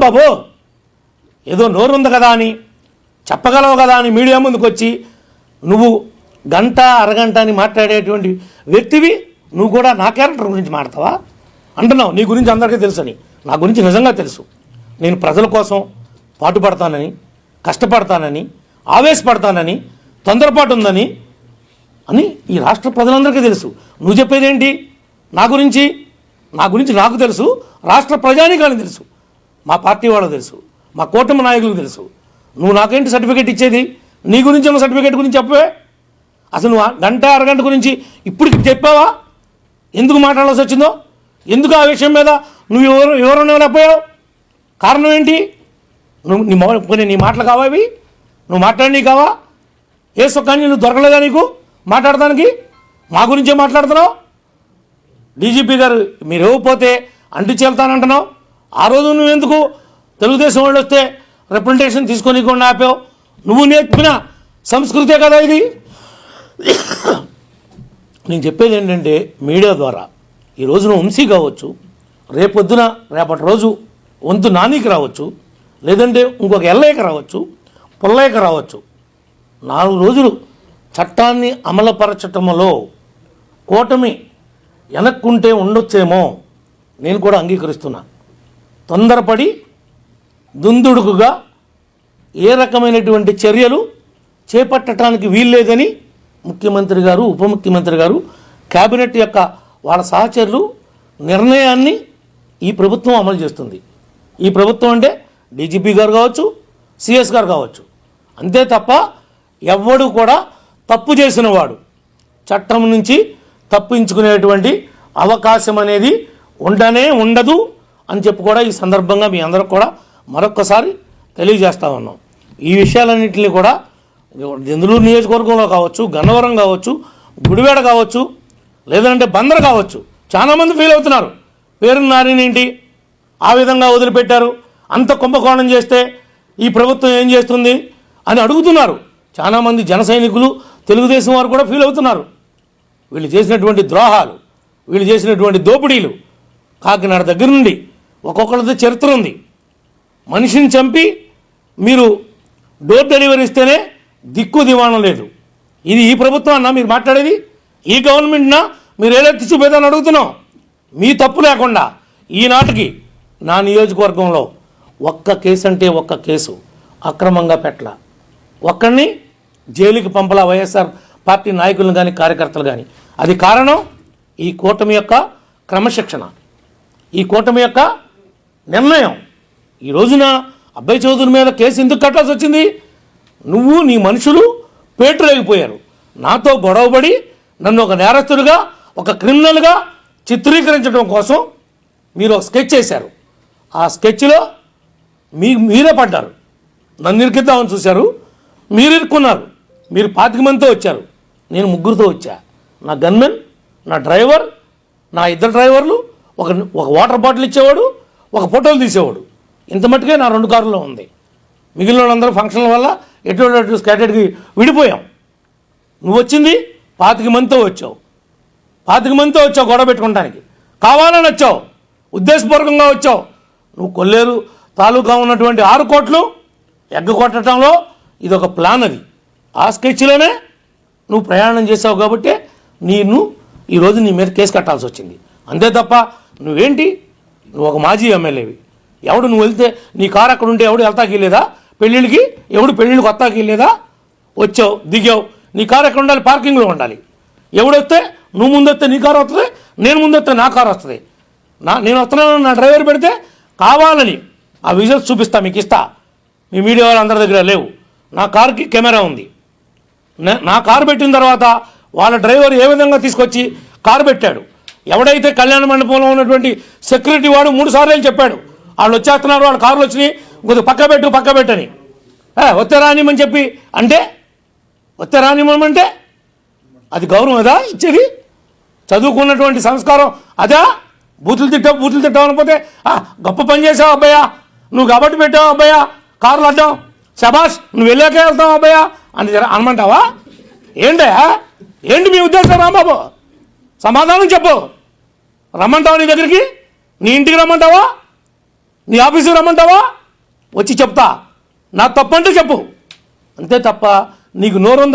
బాబు ఏదో నోరుంది కదా అని చెప్పగలవు కదా అని మీడియా ముందుకు వచ్చి నువ్వు గంట అరగంట అని మాట్లాడేటువంటి వ్యక్తివి నువ్వు కూడా నా క్యారెక్టర్ గురించి మాట్లాడతావా అంటున్నావు. నీ గురించి అందరికీ తెలుసని. నా గురించి నిజంగా తెలుసు. నేను ప్రజల కోసం పాటుపడతానని, కష్టపడతానని, ఆవేశపడతానని, తొందరపాటు ఉందని అని ఈ రాష్ట్ర ప్రజలందరికీ తెలుసు. నువ్వు చెప్పేదేంటి? నా గురించి నాకు తెలుసు, రాష్ట్ర ప్రజానీకానికి తెలుసు, మా పార్టీ వాళ్ళకు తెలుసు, మా కూటమి నాయకులకు తెలుసు. నువ్వు నాకేంటి సర్టిఫికేట్ ఇచ్చేది? నీ గురించి ఉన్న సర్టిఫికేట్ గురించి చెప్పవే. అసలు నువ్వు గంట అరగంట గురించి ఇప్పుడు చెప్పావా? ఎందుకు మాట్లాడాల్సి వచ్చిందో? ఎందుకు ఆ విషయం మీద నువ్వు వివరణ ఇవ్వలేకపోయావు? కారణం ఏంటి? నీ మాటలు కావా అవి? నువ్వు మాట్లాడి కావా? ఏ సుఖాన్ని నువ్వు దొరకలేదా నీకు మాట్లాడడానికి? మా గురించే మాట్లాడుతున్నావు. డీజీపీ గారు మీరు ఇవ్వకపోతే అంటు చేల్తానంటున్నావు. ఆ రోజు నువ్వు ఎందుకు తెలుగుదేశం వాళ్ళు వస్తే రిప్రజెంటేషన్ తీసుకొని ఆపావు? నువ్వు నేర్పిన సంస్కృతే కదా ఇది. నేను చెప్పేది ఏంటంటే మీడియా ద్వారా ఈరోజు నువ్వు వంశీ కావచ్చు, రేపటి రోజు వంతు నానికి రావచ్చు, లేదంటే ఇంకొక ఎల్లయ్యకి రావచ్చు, పుల్లయ్యకి రావచ్చు. 4 రోజులు చట్టాన్ని అమలుపరచటంలో కూటమి వెనక్కుంటే ఉండొచ్చేమో నేను కూడా అంగీకరిస్తున్నా. తొందరపడి దుందుడుకుగా ఏ రకమైనటువంటి చర్యలు చేపట్టడానికి వీల్లేదని ముఖ్యమంత్రి గారు, ఉప ముఖ్యమంత్రి గారు, కేబినెట్ యొక్క వాళ్ళ సహచరులు నిర్ణయాన్ని ఈ ప్రభుత్వం అమలు చేస్తుంది. ఈ ప్రభుత్వం అంటే డీజీపీ గారు కావచ్చు, సిఎస్ గారు కావచ్చు. అంతే తప్ప ఎవ్వడు కూడా తప్పు చేసిన వాడు చట్టం నుంచి తప్పించుకునేటువంటి అవకాశం అనేది ఉండదు అని చెప్పి కూడా ఈ సందర్భంగా మీ అందరికి కూడా మరొక్కసారి తెలియజేస్తా ఉన్నాం. ఈ విషయాలన్నింటినీ కూడా దెందులూరు నియోజకవర్గంలో కావచ్చు, గన్నవరం కావచ్చు, గుడివాడ కావచ్చు, లేదంటే బందర్ కావచ్చు, చాలామంది ఫీల్ అవుతున్నారు. పేరు నారినేంటి ఆ విధంగా వదిలిపెట్టారు, అంత కుంభకోణం చేస్తే ఈ ప్రభుత్వం ఏం చేస్తుంది అని అడుగుతున్నారు. చాలామంది జన సైనికులు, తెలుగుదేశం వారు కూడా ఫీల్ అవుతున్నారు. వీళ్ళు చేసినటువంటి ద్రోహాలు, వీళ్ళు చేసినటువంటి దోపిడీలు కాకినాడ దగ్గర నుండి ఒక్కొక్కరితో చరిత్ర ఉంది. మనిషిని చంపి మీరు డోర్ డెలివరీ ఇస్తేనే దిక్కు దివాణం లేదు. ఇది ఈ ప్రభుత్వం అన్నా మీరు మాట్లాడేది? ఈ గవర్నమెంట్నా మీరు ఏదైతే చూపేదని అడుగుతున్నాం. మీ తప్పు లేకుండా ఈనాటికి నా నియోజకవర్గంలో ఒక్క కేసు అంటే ఒక్క కేసు అక్రమంగా పెట్టల, ఒక్కడిని జైలుకి పంపలా వైఎస్ఆర్ పార్టీ నాయకులను కానీ కార్యకర్తలు కానీ. అది కారణం ఈ కూటమి యొక్క క్రమశిక్షణ, ఈ కూటమి యొక్క నిర్ణయం. ఈ రోజున అబ్బాయి చౌదరి మీద కేసు ఎందుకు కట్టాల్సి వచ్చింది? నువ్వు నీ మనుషులు పేటరేగిపోయారు. నాతో గొడవపడి నన్ను ఒక నేరస్తుడిగా, ఒక క్రిమినల్గా చిత్రీకరించడం కోసం మీరు ఒక స్కెచ్ చేశారు. ఆ స్కెచ్లో మీరే పడ్డారు. నన్ను ఇరికిద్దామని చూశారు, మీరు ఇరుక్కున్నారు. మీరు 25 మందితో వచ్చారు, నేను 3గురితో వచ్చా. నా గన్మెన్, నా డ్రైవర్, నా 2 డ్రైవర్లు, ఒక వాటర్ బాటిల్ ఇచ్చేవాడు, ఒక ఫోటోలు తీసేవాడు. ఇంత మట్టుకే నా 2 కార్లలో ఉంది. మిగిలిన వాళ్ళందరూ ఫంక్షన్ల వల్ల ఎటువంటి స్కాటర్డ్కి విడిపోయాం. నువ్వు వచ్చింది 25 మందితో వచ్చావు. 25 మందితో వచ్చావు గొడవ పెట్టుకోవడానికి. కావాలని వచ్చావు, ఉద్దేశపూర్వకంగా వచ్చావు. నువ్వు కొల్లేరు తాలూకా ఉన్నటువంటి 6 కోట్లు ఎగ్గకొట్టడంలో ఇదొక ప్లాన్. అది ఆ స్కెచ్లోనే నువ్వు ప్రయాణం చేసావు కాబట్టి ఈరోజు నీ మీద కేసు కట్టాల్సి వచ్చింది. అంతే తప్ప నువ్వేంటి, నువ్వు ఒక మాజీ ఎమ్మెల్యేవి. నువ్వు వెళ్తే నీ కారు అక్కడ ఉంటే ఎవడు వెళ్తాకి వెళ్ళేదా? పెళ్ళిళ్ళకి పెళ్ళిళ్ళకి వస్తాకి వెళ్ళేదా? వచ్చావు, దిగావు, నీ కారు ఎక్కడ ఉండాలి? పార్కింగ్లో ఉండాలి. ఎవడొస్తే నువ్వు ముందొస్తే నీ కారు వస్తుంది, నేను ముందొస్తే నా కారు వస్తుంది. నేను వస్తున్నాను నా డ్రైవర్ పెడితే కావాలని ఆ విజువల్స్ చూపిస్తా, మీకు ఇస్తా. మీ మీడియా వాళ్ళు అందరి దగ్గర లేవు. నా కారుకి కెమెరా ఉంది. నా కారు పెట్టిన తర్వాత వాళ్ళ డ్రైవర్ ఏ విధంగా తీసుకొచ్చి కారు పెట్టాడు. ఎవడైతే కళ్యాణ మండపంలో ఉన్నటువంటి సెక్యూరిటీ వాడు 3 సార్లు చెప్పాడు, వాళ్ళు వచ్చేస్తున్నారు, వాళ్ళ కార్లు వచ్చినాయి, కొద్దిగా పక్క పెట్టని. వస్తే రానిమని చెప్పి వస్తే రానిమంటే అది గౌరవం అదా ఇచ్చేది? చదువుకున్నటువంటి సంస్కారం అదా? బూతులు తిట్టావు అనకపోతే గొప్ప పని చేసావు అబ్బాయా, నువ్వు కాబట్టి పెట్టావు అబ్బాయా కార్లు అడ్డాం, శబాష్ నువ్వు వెళ్ళాకే వెళ్తావు అబ్బాయా అని అనమంటావా? ఏంటి మీ ఉద్దేశం? రాంబాబు సమాధానం చెప్పు. రమ్మంటావా? నీ దగ్గరికి, నీ ఇంటికి రమ్మంటావా? నీ ఆఫీసుకి రమ్మంటావా? వచ్చి చెప్తా. నా తప్పంటే చెప్పు, అంతే తప్ప నీకు నోరుందా?